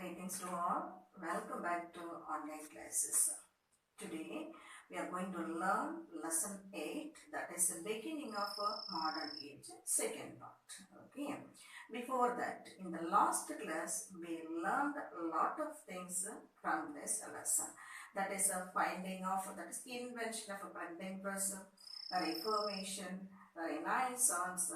Greetings to all. Welcome back to online classes. Today we are going to learn lesson 8, that is the beginning of a modern age, second part. Okay. Before that, in the last class we learned a lot of things from this lesson. That is a finding of, that is invention of a printing press, Reformation, Renaissance,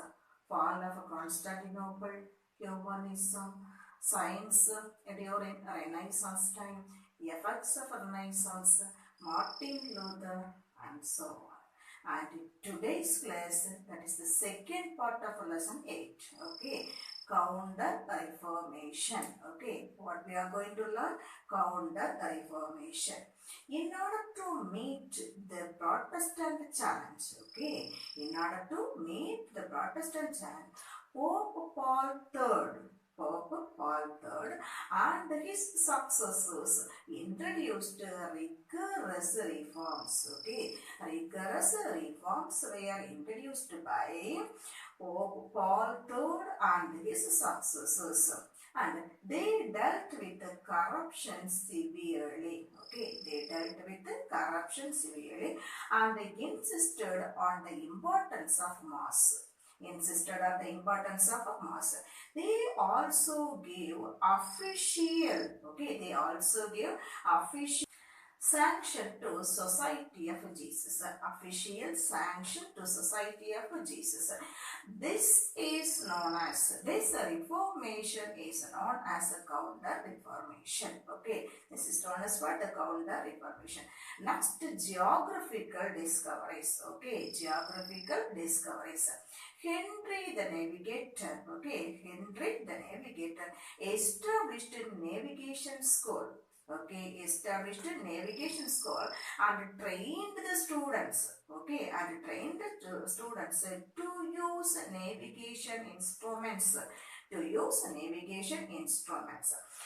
fall of Constantinople, humanism, science during Renaissance time, effects of Renaissance, Martin Luther, and so on. And in today's class, that is the second part of lesson 8. Okay, Counter Reformation. Okay, what we are going to learn? Counter Reformation. In order to meet the Protestant challenge, okay, in order to meet the Protestant challenge, Pope Paul III and his successors introduced rigorous reforms. Okay, rigorous reforms were introduced by Pope Paul III and his successors, and they dealt with the corruption severely. Okay, they dealt with the corruption severely and insisted on the importance of mass. They also gave official, sanction to Society of Jesus. Official sanction to Society of Jesus. This reformation is known as the Counter Reformation. Okay, this is known as what? The Counter Reformation. Next, geographical discoveries. Okay, geographical discoveries. Henry the Navigator, established a navigation school. Okay, established a navigation school and trained the students. Okay, and trained the students to use navigation instruments.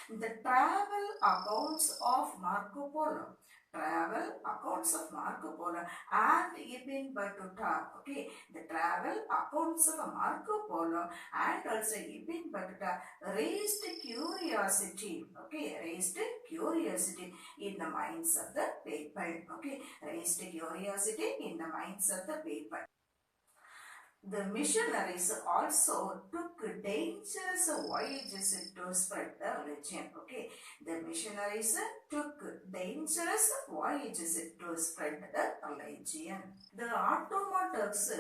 The travel accounts of Marco Polo. And Ibn Battuta. Okay, the travel accounts of Marco Polo and also Ibn Battuta raised curiosity. Okay, raised curiosity in the minds of the people. Okay, raised curiosity in the minds of the people. The missionaries also took dangerous voyages to spread the religion. Okay, the missionaries took dangerous voyages to spread the religion. The Ottomans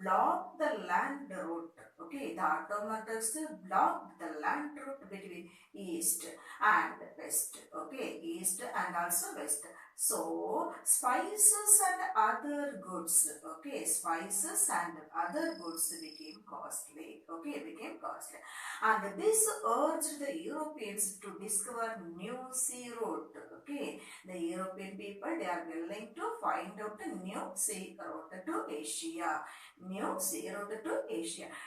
blocked the land route. Okay, the Ottomans blocked the land route between east and west. Okay, east and also west. So, spices and other goods, became costly. And this urged the Europeans to discover new sea route. Okay, the European people, they are willing to find out a new sea route to Asia.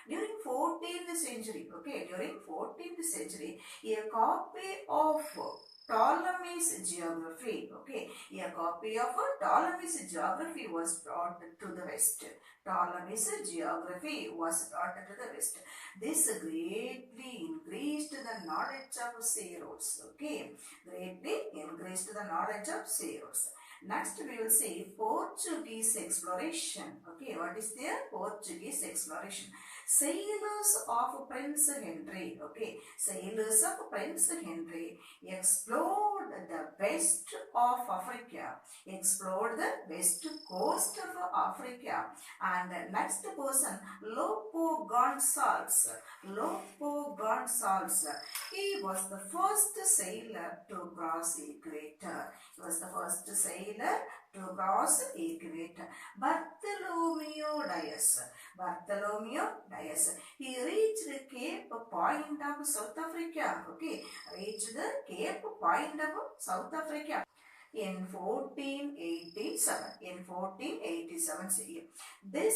During 14th century, a copy of Ptolemy's geography. Okay, a copy of Ptolemy's geography was brought to the west. This greatly increased the knowledge of sea routes. Okay, Next we will see Portuguese exploration. Okay, what is there? Portuguese exploration. Sailors of Prince Henry. Okay, explored the west of Africa. Explored the west coast of Africa. And the next person, Lopo Gonçalves. He was the first sailor to cross equator. Bartholomew Dias. He reached Cape Point of South Africa. Okay, in 1487 CE. There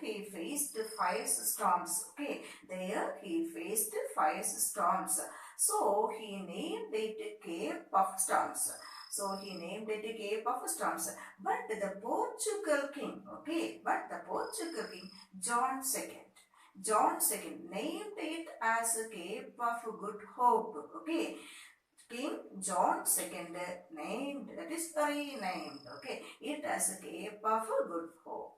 he faced 5 storms. Okay, so he named it Cape of Storms. But the Portugal king, John II, John II named it as a Cape of Good Hope. Okay. King John II named, that is renamed, okay, it as a Cape of Good Hope.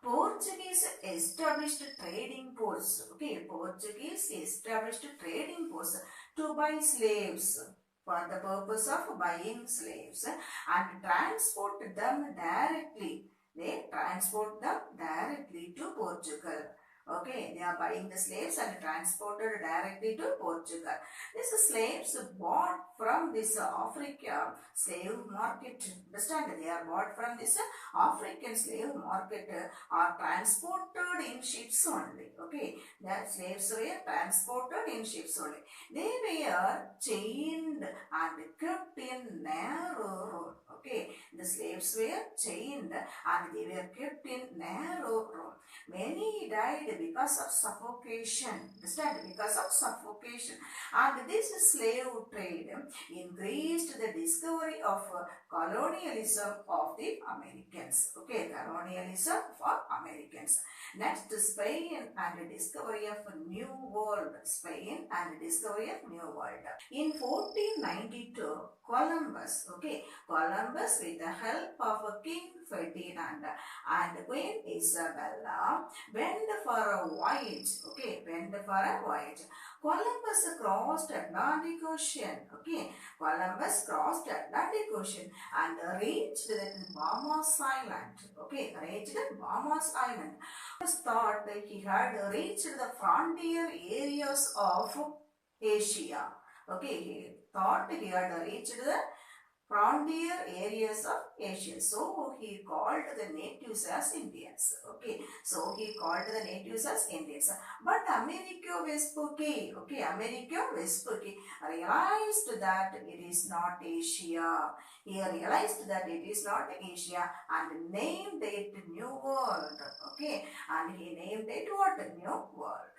Portuguese established trading posts, okay, Portuguese established trading posts to buy slaves for the purpose of buying slaves and transport them directly. They transport them directly to Portugal. Okay, they are buying the slaves and transported directly to Portugal. These slaves bought from this Africa slave market. Understand? They are bought from this African slave market are transported in ships only. Okay, the slaves were transported in ships only. They were chained and kept in narrow road. Okay, the slaves were chained and they were kept in narrow road. Many died because of suffocation. Understand? Because of suffocation. And this slave trade increased the discovery of colonialism of the Americans. Okay, colonialism for Americans. Next, Spain and the discovery of a new world. Spain and the discovery of new world. In 1492, Columbus, okay, Columbus with the help of King Ferdinand and Queen Isabella went for a voyage, okay, went for a voyage. Columbus crossed Atlantic Ocean, okay, Columbus crossed Atlantic Ocean and reached the Bahamas Island, okay, reached Bahamas Island. Columbus thought that he had reached the frontier areas of Asia, okay, he thought he had reached the frontier areas of Asia. So he called the natives as Indians. Okay. So he called the natives as Indians. But Americo Vespucci, okay, Americo Vespucci realized that it is not Asia. He realized that it is not Asia and named it New World. Okay. And he named it what? New World.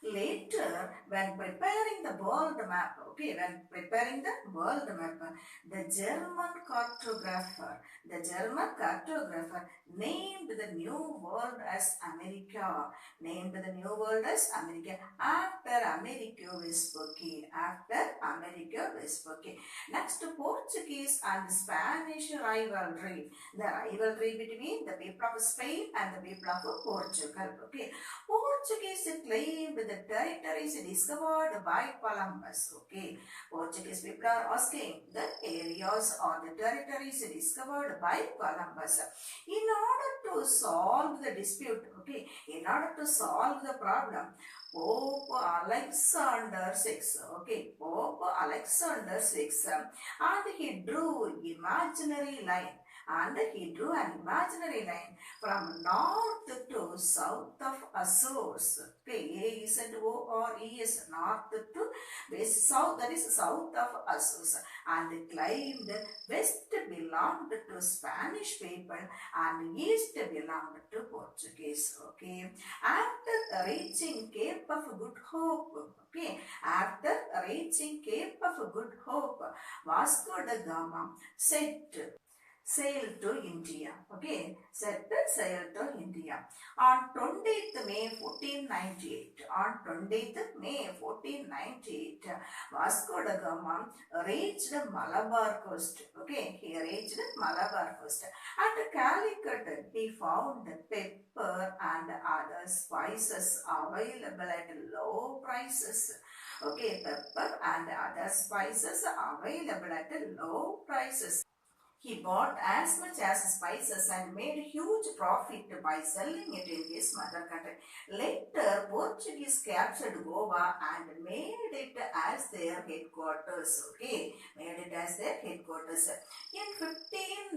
Later, when preparing the world map, okay, when preparing the world map, the German cartographer named the new world as America, named the new world as America after Americo Vespucci, Next, Portuguese and Spanish rivalry, the rivalry between the people of Spain and the people of Portugal, okay. Portuguese claimed the territories discovered by Columbus. Okay, Portuguese people are asking the areas or the territories discovered by Columbus. In order to solve the dispute, okay, in order to solve the problem, Pope Alexander VI, okay, Pope Alexander VI, and he drew imaginary line. And he drew an imaginary line from north to south of Azores. Okay, A-Z-O-R-E-S, north to west, south, that is south of Azores. And claimed west belonged to Spanish people and east belonged to Portuguese. Okay, after reaching Cape of Good Hope, okay, after reaching Cape of Good Hope, Vasco da Gama sailed to India. Okay, sail to India. On 20th May 1498, on 20th May 1498, Vasco da Gama reached Malabar coast. Okay, he reached Malabar coast. At Calicut, he found pepper and other spices available at low prices. Okay, pepper and other spices available at low prices. He bought as much as spices and made huge profit by selling it in his mother country. Later, Portuguese captured Goa and made it as their headquarters. Okay, made it as their headquarters. In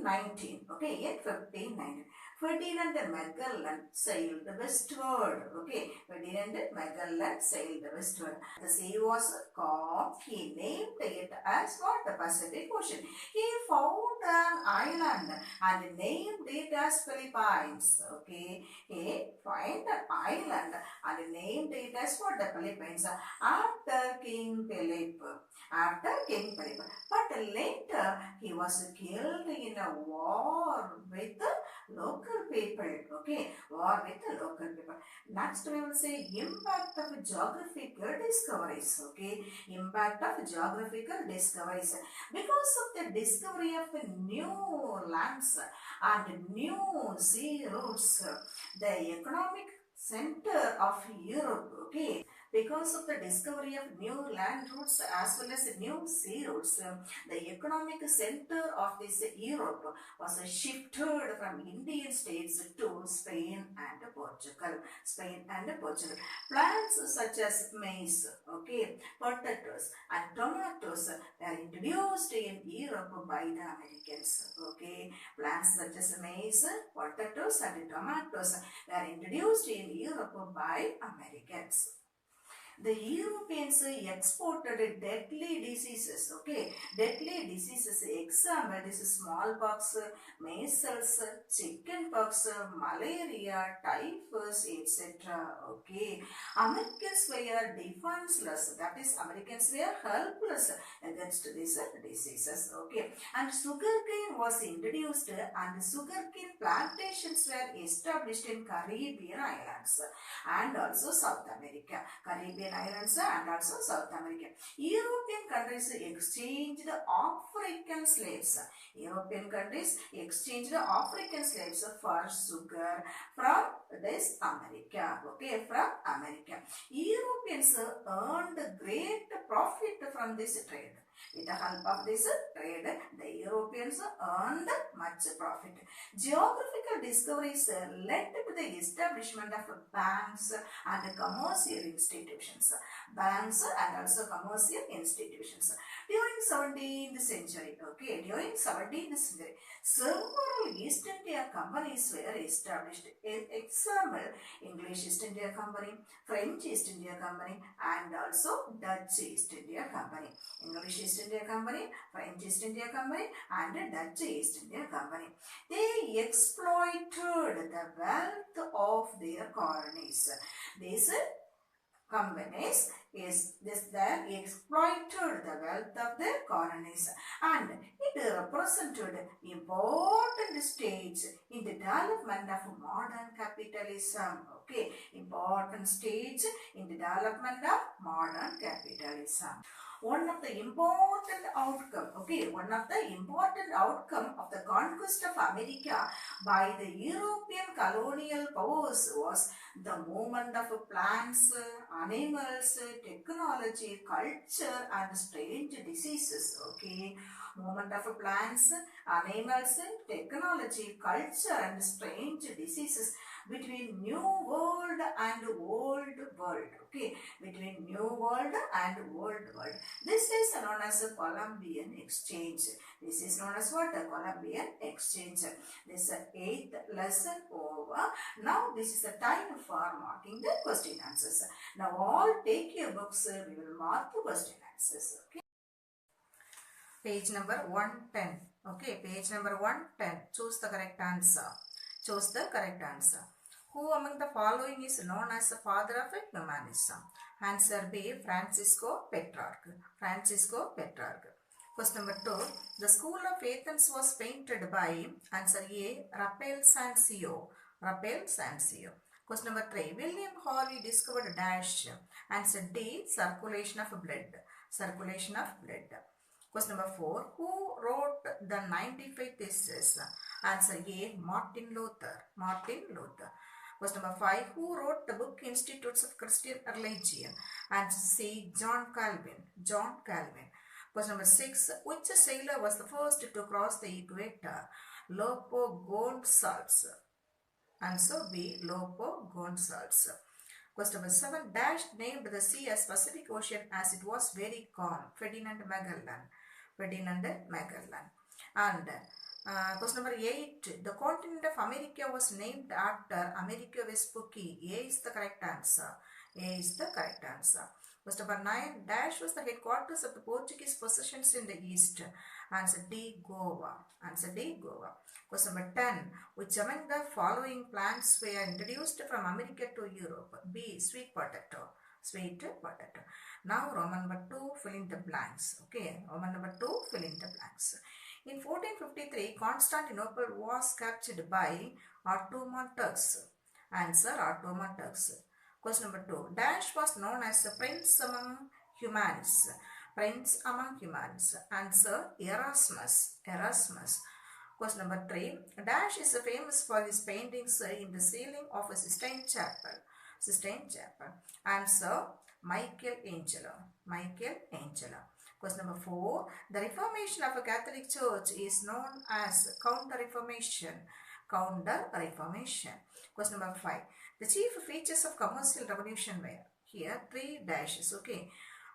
1519, okay, in 1519, Ferdinand Magellan sailed westward. Okay, Ferdinand Magellan sailed westward. The sea was calm. He named it as what? The Pacific Ocean. He found an island and named it as Philippines. Okay, he found an island and named it as what? The Philippines after King Philip. But later he was killed in a war with local people. Okay, war with the local people. Next we will say impact of geographical discoveries. Okay, impact of geographical discoveries. Because of the discovery of new lands and new sea routes, the economic center of Europe, okay, because of the discovery of new land routes as well as new sea routes, the economic center of this Europe was shifted from Indian states to Spain and Portugal. Spain and Portugal. Plants such as maize, okay, potatoes and tomatoes were introduced in Europe by the Americans. Okay, plants such as maize, potatoes and tomatoes were introduced in Europe by Americans. The Europeans exported deadly diseases, okay, deadly diseases, example, this is smallpox, measles, chickenpox, malaria, typhus, etc. Okay, Americans were defenseless, that is, Americans were helpless against these diseases, okay, and sugarcane was introduced and sugarcane plantations were established in Caribbean islands and also South America. Caribbean islands and also South America. European countries exchanged African slaves. European countries exchanged African slaves for sugar from this America. Okay, from America. Europeans earned great profit from this trade. With the help of this trade, the Europeans earned much profit. Geographical discoveries led to the establishment of banks and commercial institutions. Banks and also commercial institutions. During 17th century, okay, during 17th century, several East India companies were established. Example, English East India Company, French East India Company, and also Dutch East India Company. English East India Company, French East India Company, and Dutch East India Company. They exploited the wealth of their colonies. These companies exploited the wealth of their colonies, and it represented important stage in the development of modern capitalism. Okay, important stage in the development of modern capitalism. One of the important outcome of the conquest of America by the European colonial powers was the movement of plants, animals, technology, culture, and strange diseases. Okay, movement of plants, animals, technology, culture, and strange diseases between New World and Old World. Okay, between New World and Old World. This is known as a Columbian Exchange. This is known as what? A Columbian Exchange. This is the 8th lesson over. Now this is the time for marking the question answers. Now all take your books. We will mark the question answers. Okay. Page number 110. Okay, page number 110. Choose the correct answer. Choose the correct answer. Who among the following is known as the father of humanism? Answer B. Francisco Petrarch. Francisco Petrarch. Question number 2. The school of Athens was painted by, answer A. Raphael Sanzio. Raphael Sanzio. Question number 3. William Harvey discovered dash. Answer D. Circulation of blood. Circulation of blood. Question number 4. Who wrote the 95 Theses? Answer A. Martin Luther. Martin Luther. Question number 5. Who wrote the book Institutes of Christian Religion? Answer C. John Calvin. John Calvin. Question number 6. Which sailor was the first to cross the equator? Lopo Gonsalves. Answer B. Lopo Gonsalves. Question number 7. Dash named the sea as Pacific Ocean as it was very calm. Ferdinand Magellan. Ferdinand Magellan. And question number 8. The continent of America was named after Amerigo Vespucci. A is the correct answer. A is the correct answer. Question number 9. Dash was the headquarters of the Portuguese possessions in the east. Answer D. Goa. Answer D. Goa. Question number 10. Which among the following plants were introduced from America to Europe? B. Sweet potato. Sweet potato. Now Roman number 2, fill in the blanks. Okay, Roman number 2, fill in the blanks. In 1453, Constantinople was captured by Ottoman Turks. Answer, Ottoman Turks. Question number 2. Dash was known as Prince among Humans. Prince among Humans. Answer, Erasmus. Erasmus. Question number 3. Dash is famous for his paintings in the ceiling of a Sistine Chapel. Sistine Chapel. Answer, Michelangelo. Michelangelo. Question number 4. The Reformation of a Catholic Church is known as Counter-Reformation. Counter-Reformation. Question number 5. The chief features of commercial revolution were, here 3 dashes, okay.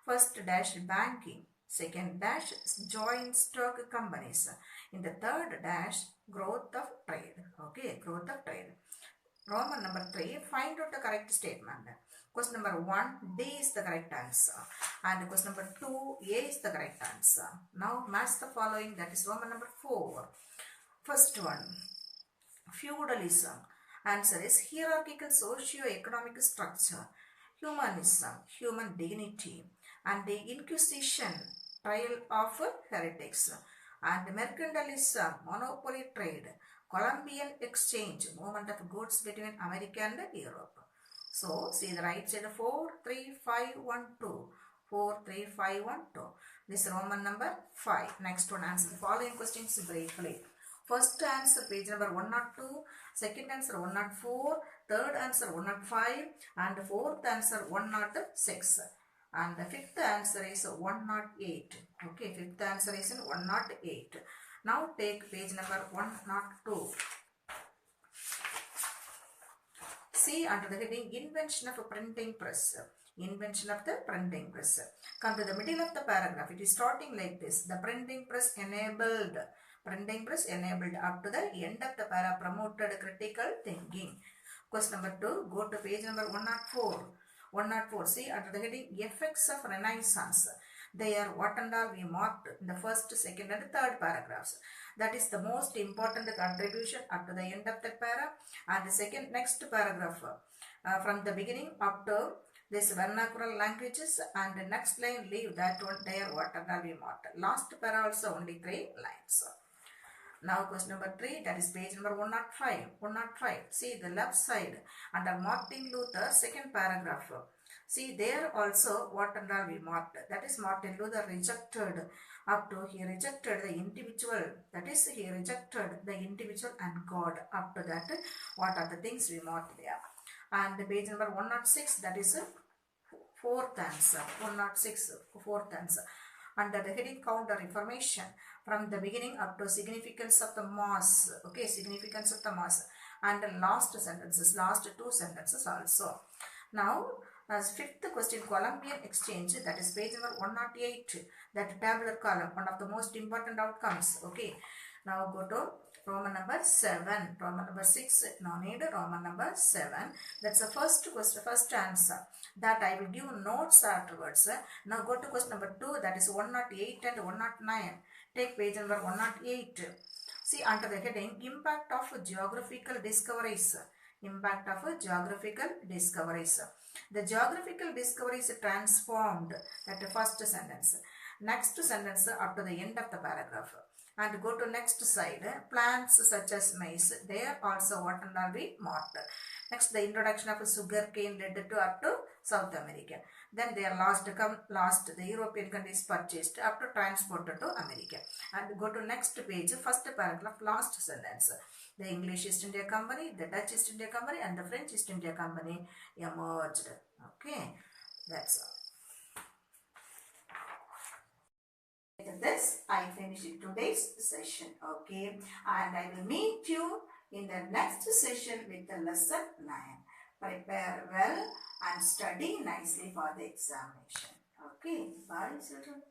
First dash, banking. Second dash, joint stock companies. In the third dash, growth of trade. Okay, growth of trade. Roman number 3, find out the correct statement. Question number 1, D is the correct answer. And question number 2, A is the correct answer. Now match the following, that is Roman number 4. First one, feudalism. Answer is hierarchical socio-economic structure. Humanism, human dignity. And the Inquisition, trial of heretics. And mercantilism, monopoly trade. Columbian exchange, movement of goods between America and Europe. So, see the right side, 4, 3, 5, 1, 2. 4, 3, 5, 1, 2. This is Roman number 5. Next one, answer the following questions briefly. First answer, page number 102. Second answer, 104. Third answer, 105. And fourth answer, 106. And the fifth answer is 108. Okay, fifth answer is 108. Now take page number 102. See under the heading Invention of a Printing Press. Invention of the printing press. Come to the middle of the paragraph. It is starting like this. The printing press enabled. Printing press enabled up to the end of the para promoted critical thinking. Question number 2. Go to page number 104. 104. See under the heading Effects of Renaissance. They are what and all we marked in the first, second and third paragraphs. That is the most important contribution up to the end of that para. And the second next paragraph from the beginning up to this vernacular languages, and the next line leave that one there what and all we marked. Last para also only 3 lines. Now question number 3, that is page number 105. 105. See the left side under Martin Luther, second paragraph. See there also what and all we marked. That is Martin Luther rejected up to he rejected the individual. That is he rejected the individual and God. Up to that what are the things we marked there. And the page number 106, that is fourth answer. 106, fourth answer. Under the heading Counter-Reformation, from the beginning up to significance of the mass. Okay, significance of the mass. And the last sentences, last 2 sentences also. Now, as fifth question, Columbian exchange, that is page number 108, that tabular column, one of the most important outcomes. Okay, now go to Roman number 7, Roman number 6, no need, Roman number 7. That's the first question, first answer. That I will give notes afterwards. Now go to question number 2, that is 108 and 109. Take page number 108. See under the heading Impact of Geographical Discoveries. Impact of Geographical Discoveries. The geographical discoveries transformed, that the first sentence. Next sentence up to the end of the paragraph. And go to next side. Plants such as maize, there also what and all we marked. Next, the introduction of sugar cane led to up to South America. Then they are last the European countries purchased after transported to America. And go to next page, first paragraph, last sentence. The English East India Company, the Dutch East India Company and the French East India Company emerged. Okay, that's all. With this, I finish today's session. Okay, and I will meet you in the next session with the lesson 9. Prepare well and study nicely for the examination. Okay, bye children.